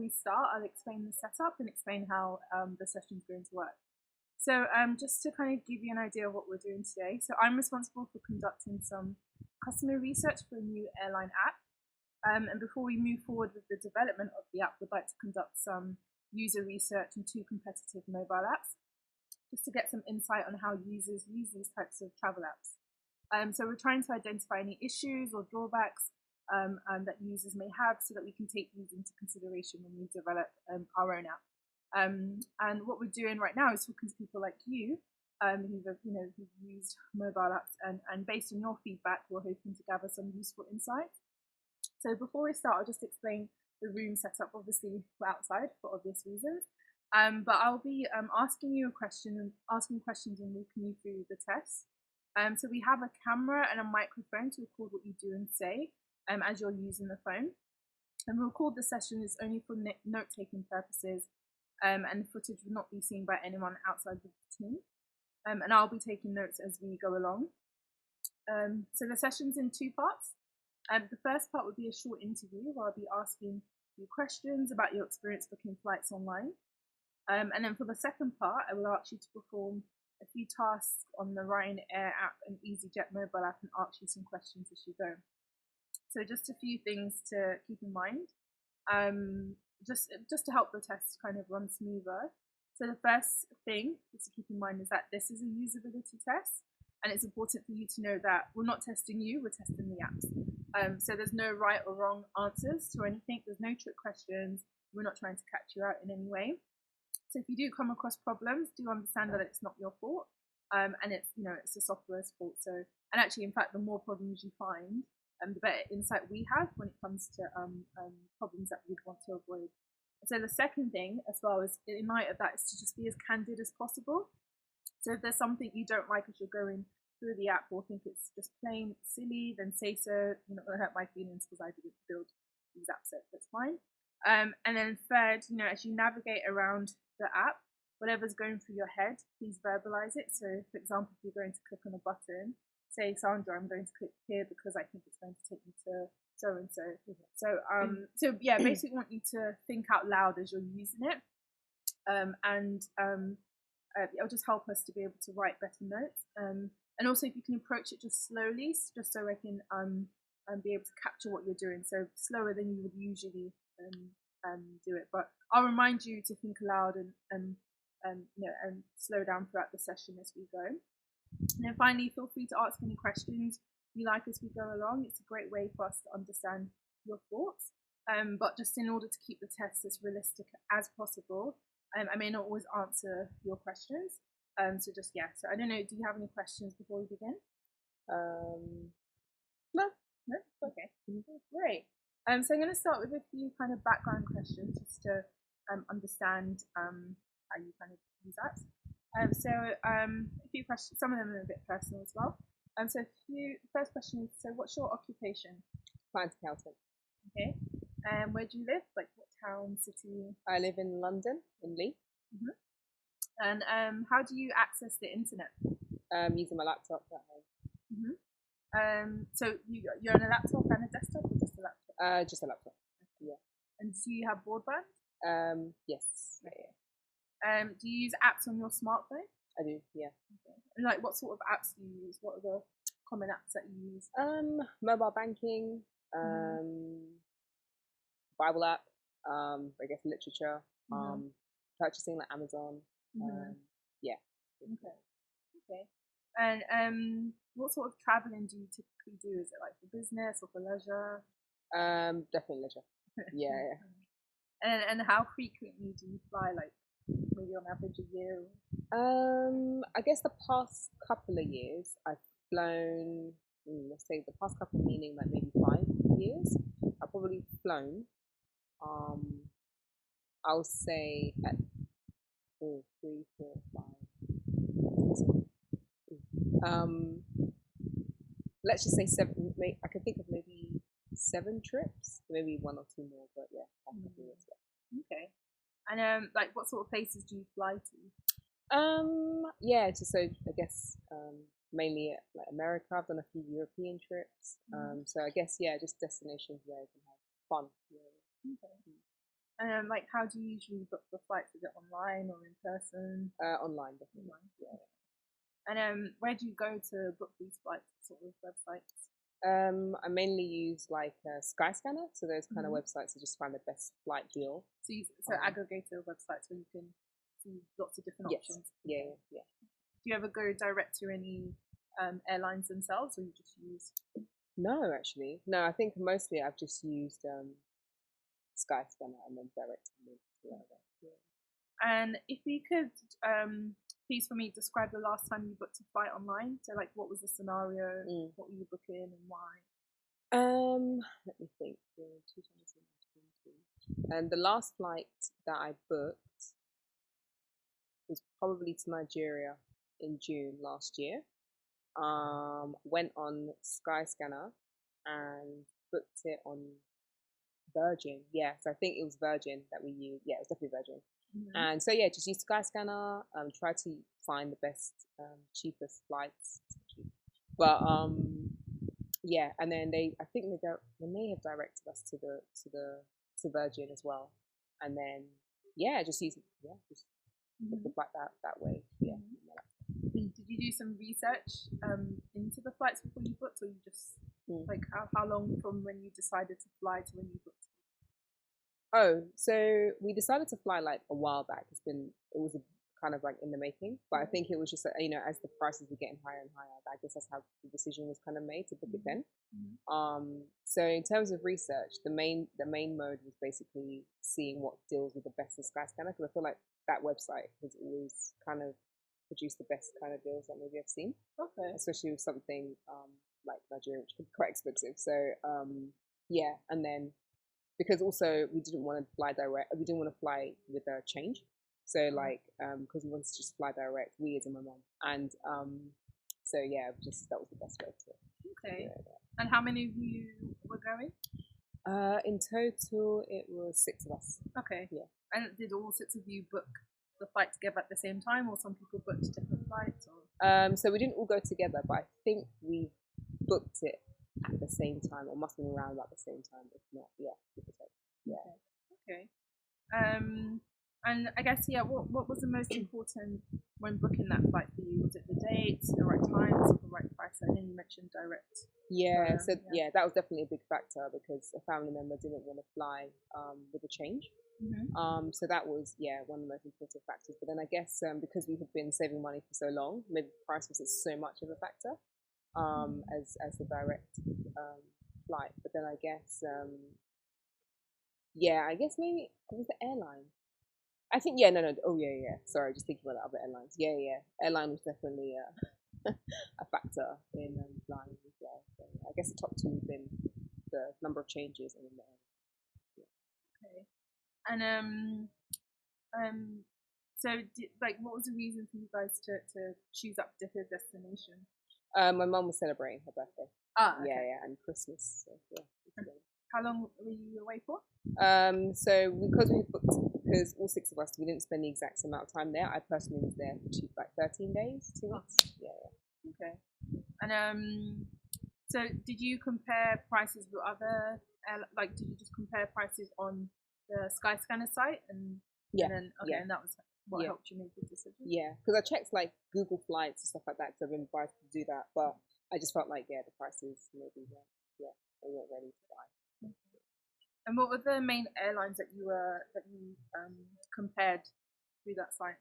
we start, I'll explain the setup and explain how the session is going to work. So just to kind of give you an idea of what we're doing today, so I'm responsible for conducting some customer research for a new airline app. And before we move forward with the development of the app, we'd like to conduct some user research in two competitive mobile apps, just to get some insight on how users use these types of travel apps. So we're trying to identify any issues or drawbacks that users may have, so that we can take these into consideration when we develop our own app. And what we're doing right now is talking to people like you, who've used mobile apps, and based on your feedback, we're hoping to gather some useful insights. So before we start, I'll just explain the room setup. Obviously, we're outside for obvious reasons, but I'll be asking you asking questions and walking you through the test. So we have a camera and a microphone to record what you do and say as you're using the phone. And we'll record the session is only for note-taking purposes, and the footage will not be seen by anyone outside the team. And I'll be taking notes as we go along. So the session's in two parts. The first part would be a short interview where I'll be asking you questions about your experience booking flights online. And then for the second part, I will ask you to perform a few tasks on the Ryanair app and EasyJet mobile app and ask you some questions as you go. So just a few things to keep in mind, just to help the test kind of run smoother. So the first thing just to keep in mind is that this is a usability test, and it's important for you to know that we're not testing you, we're testing the apps. So there's no right or wrong answers to anything. There's no trick questions. We're not trying to catch you out in any way. So if you do come across problems, do understand that it's not your fault, and it's the software's fault. So, and actually, in fact, the more problems you find, the better insight we have when it comes to problems that we'd want to avoid. So the second thing, as well, is in light of that, is to just be as candid as possible. So if there's something you don't like as you're going through the app, or think it's just plain silly, then say so. You're not going to hurt my feelings because I didn't build these apps, so that's fine. And then third, as you navigate around the app, whatever's going through your head, please verbalize it. So, for example, if you're going to click on a button, say, Sandra, I'm going to click here because I think it's going to take me to so and so. So yeah, basically want you to think out loud as you're using it, it'll just help us to be able to write better notes. And also, if you can approach it just slowly, just so I can be able to capture what you're doing. So slower than you would usually do it. But I'll remind you to think aloud and slow down throughout the session as we go. And then finally, feel free to ask any questions you like as we go along. It's a great way for us to understand your thoughts. But just in order to keep the test as realistic as possible, I may not always answer your questions. So I don't know, do you have any questions before we begin? No? Okay, great. So I'm going to start with a few kind of background questions just to understand how you kind of use that. A few questions, some of them are a bit personal as well. First question is, so what's your occupation? Finance accountant. Okay. Where do you live? Like what town, city? I live in London, in Leigh. Mm-hmm. And how do you access the internet? Using my laptop at home. Mm-hmm. So you're on a laptop and a desktop, or just a laptop? Just a laptop. Yeah. And do you have broadband? Yes. Yeah. Do you use apps on your smartphone? I do. Yeah. Okay. And like, what sort of apps do you use? What are the common apps that you use? Mobile banking. Bible app. I guess literature. Purchasing like Amazon. Yeah. Okay. And what sort of traveling do you typically do? Is it like for business or for leisure? Definitely leisure. Yeah. And how frequently do you fly? Like maybe on average a year? I guess the past couple of years I've flown. Let's say the past couple, meaning like maybe 5 years. I've probably flown. I'll say at 3, 4, 5. Let's just say 7. I can think of maybe 7 trips, maybe 1 or 2 more, but yeah, past couple years. Okay. And like, what sort of places do you fly to? Yeah, so I guess mainly like America. I've done a few European trips. So I guess just destinations where you can have fun. Okay. And like, how do you usually book the flights? Is it online or in person? Online, definitely. Online. Yeah. And where do you go to book these flights? Sort of websites. I mainly use like Skyscanner, so those kind of Mhm. websites to just find the best flight deal. So aggregator websites where you can see lots of different Yes. options. Yeah, Okay. yeah. Do you ever go direct to any airlines themselves, or you just use? No, actually, no. I think mostly I've just used Skyscanner and then direct to whatever. Yeah. And if you could, please for me describe the last time you booked a flight online. So like, what was the scenario? Mm. What were you booking and why? Let me think. 2020. And the last flight that I booked was probably to Nigeria in June last year. Went on Skyscanner and booked it on Virgin. Yeah, so I think it was Virgin that we used. Yeah, it was definitely Virgin. Mm-hmm. And so yeah, just use Skyscanner. Try to find the best, cheapest flights. But yeah, and then I think they may have directed us to Virgin as well. And then yeah, just just book the Mm-hmm. flight that way. Yeah. Did you do some research into the flights before you booked, or you just Mm. like how long from when you decided to fly to when you booked? Oh, so we decided to fly like a while back. It was a kind of like in the making, but I think it was just as the prices were getting higher and higher, I guess that's how the decision was kind of made to book it then. Mm-hmm. So in terms of research, the main mode was basically seeing what deals with the best in Skyscanner, because I feel like that website has always kind of produced the best kind of deals that maybe I've seen, Okay. especially with something like Nigeria, which can be quite expensive. So yeah, and then because also we didn't want to fly direct, we didn't want to fly with a change. So like because we wanted to just fly direct, we as in my mom, and so yeah, just that was the best way to do Okay. it. And how many of you were going? In total, it was 6 of us. Okay. Yeah. And did all 6 of you book the flight together at the same time, or some people booked different flights? Or So we didn't all go together, but I think we booked it at the same time, or must have been around about the same time, if not, yeah, yeah. okay. And I guess what was the most important when booking that flight for you? Was it the dates, the right times, the right price? I know you mentioned direct. Yeah, so Yeah. yeah, that was definitely a big factor because a family member didn't want to fly with a change. Mm-hmm. So that was one of the most important factors. But then I guess because we had been saving money for so long, maybe the price wasn't so much of a factor as the direct flight. But then I guess I guess maybe it was the airline. I think no. Oh yeah. Sorry, just thinking about the other airlines. Yeah. Airline was definitely a factor in flying as well. So I guess the top two have been the number of changes and then the airline. Okay. And so like, what was the reason for you guys to choose that particular destination? My mum was celebrating her birthday. Ah, okay. Yeah, and Christmas. So, yeah. How long were you away for? So because we booked, because all 6 of us, we didn't spend the exact amount of time there. I personally was there for like 13 days, 2 weeks. Yeah. Okay. And so did you compare prices with other, like, did you just compare prices on the Skyscanner site and then and that was what helped you make the decision? Yeah, because I checked like Google Flights and stuff like that because I've been advised to do that, but I just felt like the prices maybe they weren't ready to buy. And what were the main airlines that you compared through that site?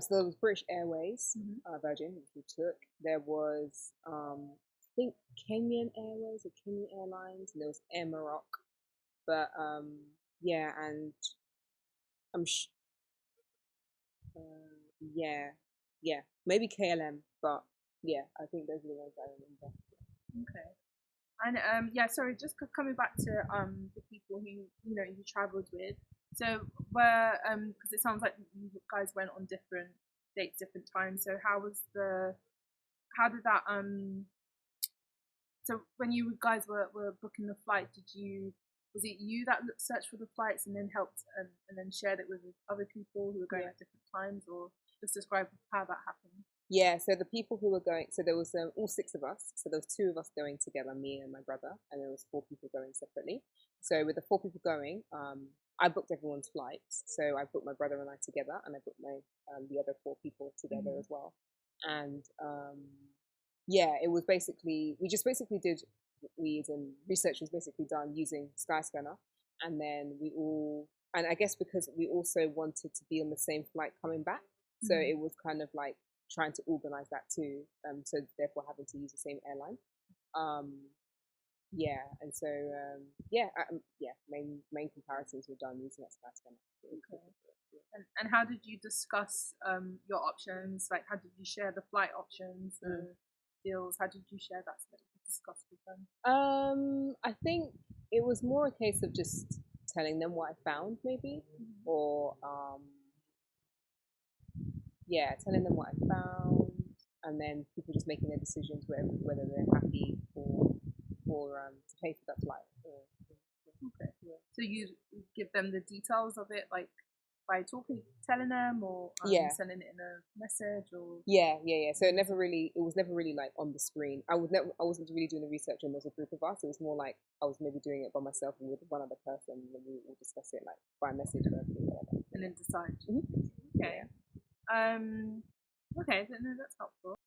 So there was British Airways, Virgin, which we took. There was I think Kenyan Airways or Kenyan Airlines, and there was Air Morocco. But and I'm maybe KLM, but I think those are the ones I remember. Okay. And sorry, just coming back to the people who you travelled with. So where because it sounds like you guys went on different dates, different times. So how did that so when you guys were booking the flight, was it you that searched for the flights and then helped and then shared it with other people who were going at different times, or just describe how that happened? Yeah, so the people who were going, so there was all 6 of us. So there was 2 of us going together, me and my brother, and there was 4 people going separately. So with the 4 people going, I booked everyone's flights. So I booked my brother and I together, and I booked my the other 4 people together as well. And yeah, it was basically we just basically did and research was basically done using Skyscanner, and then we all and I guess because we also wanted to be on the same flight coming back, so it was kind of like trying to organize that too. So therefore having to use the same airline. Yeah, and so main comparisons were done using that Skyscanner. Okay. And how did you discuss your options? Like, how did you share the flight options, the deals? How did you share that so that you could discuss with them? I think it was more a case of just telling them what I found, maybe, or yeah, telling them what I found, and then people just making their decisions whether they're happy to pay for that flight. Okay. Yeah. So you give them the details of it, like by telling them, or sending it in a message, or yeah. So it was never really like on the screen. I wasn't really doing the research, and there was a group of us. It was more like I was maybe doing it by myself and with one other person, and then we will discuss it like by message, verbally, whatever, and then decide. Mm-hmm. Okay. Yeah. Okay. No, that's helpful.